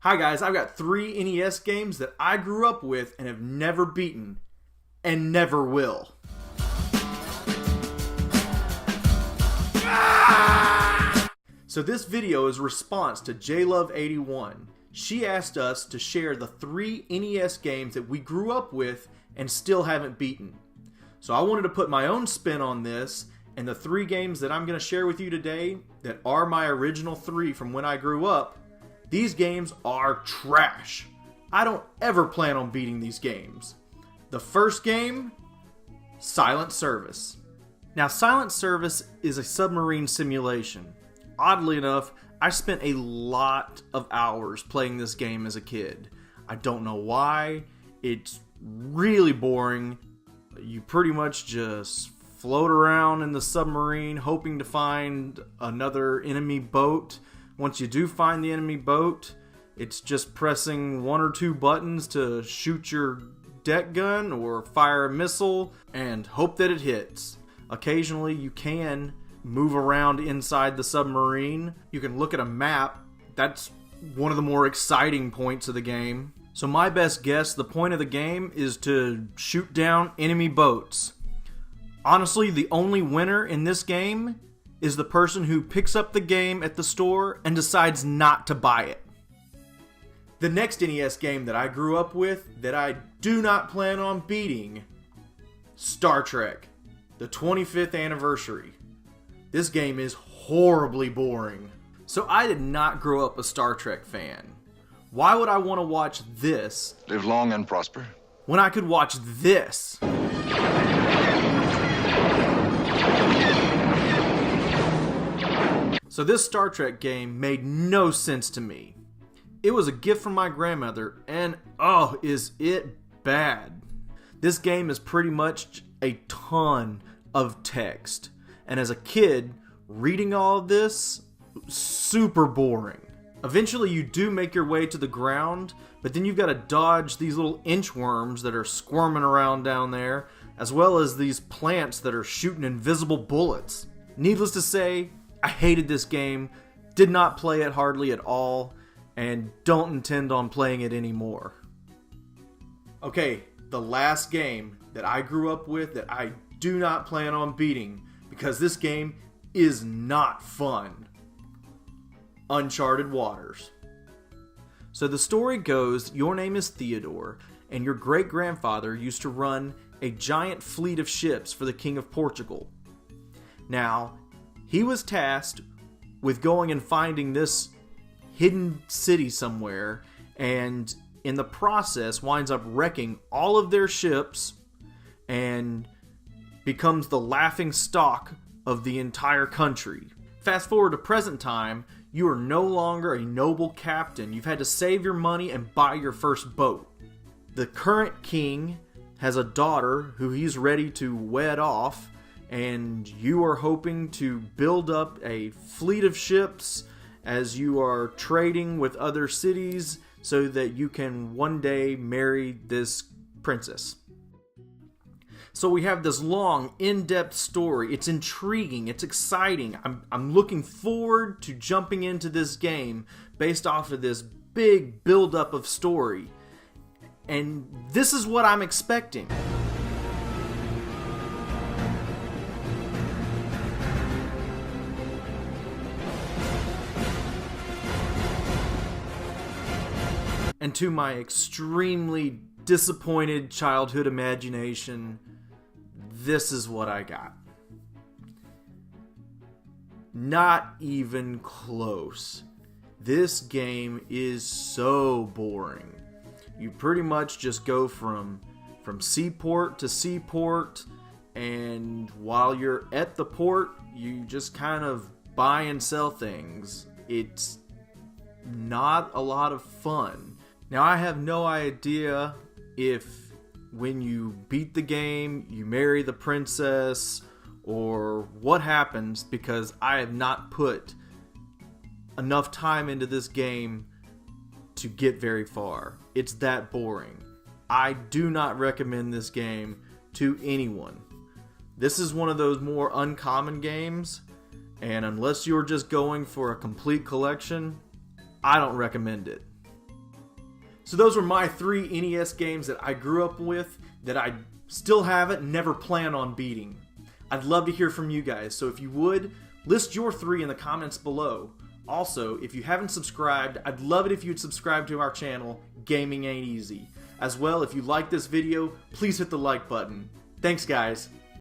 Hi guys, I've got 3 NES games that I grew up with and have never beaten, and never will. So this video is a response to JLove81. She asked us to share the 3 NES games that we grew up with and still haven't beaten. So I wanted to put my own spin on this, and the 3 games that I'm going to share with you today that are my original 3 from when I grew up, these games are trash. I don't ever plan on beating these games. The first game, Silent Service. Now, Silent Service is a submarine simulation. Oddly enough, I spent a lot of hours playing this game as a kid. I don't know why. It's really boring. You pretty much just float around in the submarine hoping to find another enemy boat. Once you do find the enemy boat, it's just pressing 1 or 2 buttons to shoot your deck gun or fire a missile and hope that it hits. Occasionally you can move around inside the submarine. You can look at a map. That's one of the more exciting points of the game. So my best guess, the point of the game is to shoot down enemy boats. Honestly, the only winner in this game is the person who picks up the game at the store and decides not to buy it. The next NES game that I grew up with that I do not plan on beating, Star Trek, the 25th anniversary. This game is horribly boring. So I did not grow up a Star Trek fan. Why would I want to watch this? Live long and prosper. When I could watch this? So this Star Trek game made no sense to me. It was a gift from my grandmother, and oh, is it bad. This game is pretty much a ton of text. And as a kid, reading all of this, super boring. Eventually you do make your way to the ground, but then you've got to dodge these little inchworms that are squirming around down there, as well as these plants that are shooting invisible bullets. Needless to say, I hated this game, did not play it hardly at all, and don't intend on playing it anymore. Okay, the last game that I grew up with that I do not plan on beating, because this game is not fun. Uncharted Waters. So the story goes, your name is Theodore, and your great-grandfather used to run a giant fleet of ships for the King of Portugal. Now, he was tasked with going and finding this hidden city somewhere, and in the process winds up wrecking all of their ships and becomes the laughing stock of the entire country. Fast forward to present time, you are no longer a noble captain. You've had to save your money and buy your first boat. The current king has a daughter who he's ready to wed off, and you are hoping to build up a fleet of ships as you are trading with other cities so that you can one day marry this princess. So we have this long, in-depth story. It's intriguing. It's exciting. I'm looking forward to jumping into this game based off of this big build-up of story. And this is what I'm expecting. And to my extremely disappointed childhood imagination, this is what I got. Not even close. This game is so boring. You pretty much just go from seaport to seaport, and while you're at the port, you just kind of buy and sell things. It's not a lot of fun. Now, I have no idea if when you beat the game, you marry the princess, or what happens, because I have not put enough time into this game to get very far. It's that boring. I do not recommend this game to anyone. This is one of those more uncommon games, and unless you're just going for a complete collection, I don't recommend it. So those were my 3 NES games that I grew up with, that I still haven't, never plan on beating. I'd love to hear from you guys, so if you would, list your 3 in the comments below. Also, if you haven't subscribed, I'd love it if you'd subscribe to our channel, Gaming Ain't Easy. As well, if you like this video, please hit the like button. Thanks, guys.